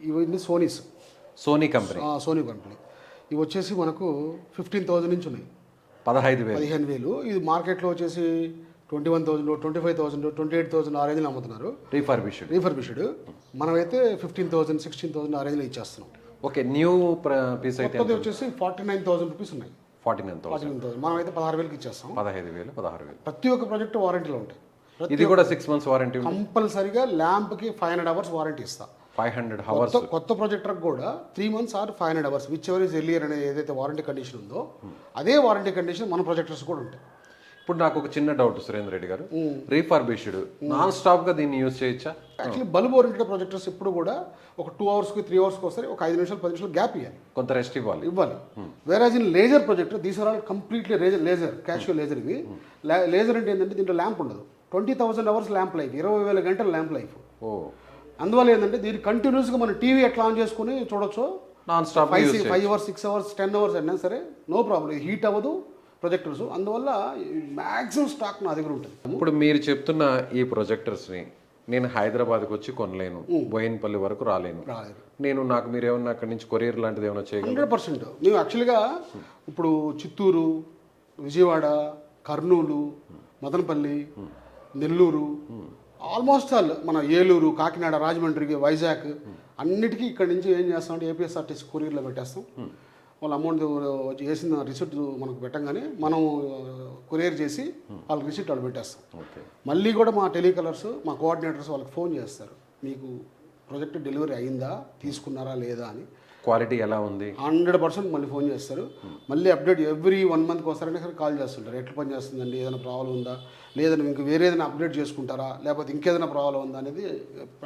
ఇవన్నీ Sony company. Sony company. ఇవి వచ్చేసి మనకు 15,000 నుంచి ఉన్నాయి. 15,000. ఇది మార్కెట్లో వచ్చేసి 21,000, 25,000, 28,000 ఆ రేంజ్లో అమ్ముతున్నారు. రీఫర్బిష్డ్. మనమైతే 15,000, 16,000 ఆ రేంజ్లో ఇచ్చేస్తున్నాం. ఓకే, న్యూ పీస్ అయితే వచ్చేసి 49,000 రూపీస్ ఉన్నాయి. 49,000. మనమైతే 16,000కి ఇచ్చేస్తాం. 15,000, 16,000. ప్రతి ఒక్క ప్రాజెక్ట్ వారంటీలో ఉంటాయి. ఇది కూడా 6 months వారంటీ. కంపల్సరీగా ల్యాంప్కి 500 hours వారంటీ ఇస్తా. 500 hours. కొత్త ప్రొజెక్టర్కి కూడా 3 months or 500 hours whichever is earlier అనేది ఏదైతే వారంటీ కండిషన్ ఉందో అదే వారంటీ కండిషన్ మన ప్రొజెక్టర్స్ కూడా ఉంటాయి. ఇప్పుడు నాకు ఒక చిన్న డౌట్ సురేంద్ర రెడ్డి గారు, రీఫర్బిష్డ్ నాన్ స్టాప్ గా దీన్ని యూజ్ చేయొచ్చా? యాక్చువల్లీ బల్బ్ ఓరియంటెడ్ ప్రొజెక్టర్స్ ఇప్పుడు కూడా ఒక 2 hours-కి 3 hours-కి వస్తారు. ఒక 5 నిమిషాలు 10 నిమిషాలు గ్యాప్ ఇవ్వాలి, కొంత రెస్ట్ ఇవ్వాలి. Whereas in laser projector these are all completely laser, casual laser. ఇవి లేజర్ అంటే ఏంటంటే దీంట్లో ల్యాంప్ ఉండదు. 20,000 hours ల్యాంప్ లైఫ్, 20,000 గంటల ల్యాంప్ లైఫ్. అందువల్ల ఏంటంటే దీన్ని కంటిన్యూస్గా మనం టీవీ ఎట్లా ఆన్ చేసుకుని చూడొచ్చు. Non stop 5 hours, 6 hours, 10 hours అయినా సరే నో ప్రాబ్లం. హీట్ అవ్వదు ప్రొజెక్టర్స్. అందువల్ల మ్యాక్సిమం స్టాక్ నా దగ్గర ఉంటుంది. ఇప్పుడు మీరు చెప్తున్న ఈ ప్రొజెక్టర్స్ని నేను హైదరాబాద్కి వచ్చి కొనలేను, బోయిన్పల్లి వరకు రాలేను. నాకు మీరు ఏమన్నా అక్కడి నుంచి కొరియర్ లాంటిది ఏమైనా చేయగలరు? 100%. మేము యాక్చువల్గా ఇప్పుడు చిత్తూరు, విజయవాడ, కర్నూలు, మదనపల్లి, నెల్లూరు, ఆల్మోస్ట్ ఆల్ మన ఏలూరు, కాకినాడ, రాజమండ్రికి, వైజాగ్ అన్నిటికీ ఇక్కడ నుంచి ఏం చేస్తామంటే ఏపీఎస్ఆర్టీసీ కొరియర్లో పెట్టేస్తాం. వాళ్ళ అమౌంట్ వేసిన రిసిప్ట్ మనకు పెట్టంగానే మనం కొరియర్ చేసి వాళ్ళకి రిసిప్ట్ వాళ్ళు పెట్టేస్తాం. మళ్ళీ కూడా మా టెలికాలర్స్, మా కోఆర్డినేటర్స్ వాళ్ళకి ఫోన్ చేస్తారు, మీకు ప్రాజెక్ట్ డెలివరీ అయిందా, తీసుకున్నారా లేదా అని. క్వాలిటీ ఎలా ఉంది 100% మళ్ళీ ఫోన్ చేస్తారు. మళ్ళీ అప్డేట్ ఎవ్రీ 1 monthకి వస్తారంటే సరే కాల్ చేస్తుంటారు. ఎట్లా పని చేస్తుందండి, ఏదైనా ప్రాబ్లం ఉందా, లేదని ఇంక వేరే ఏదైనా అప్డేట్ చేసుకుంటారా, లేకపోతే ఇంకేదైనా ప్రాబ్లం ఉందా అనేది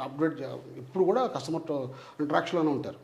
అప్డేట్. ఇప్పుడు కూడా కస్టమర్తో ఇంట్రాక్షన్లోనే ఉంటారు.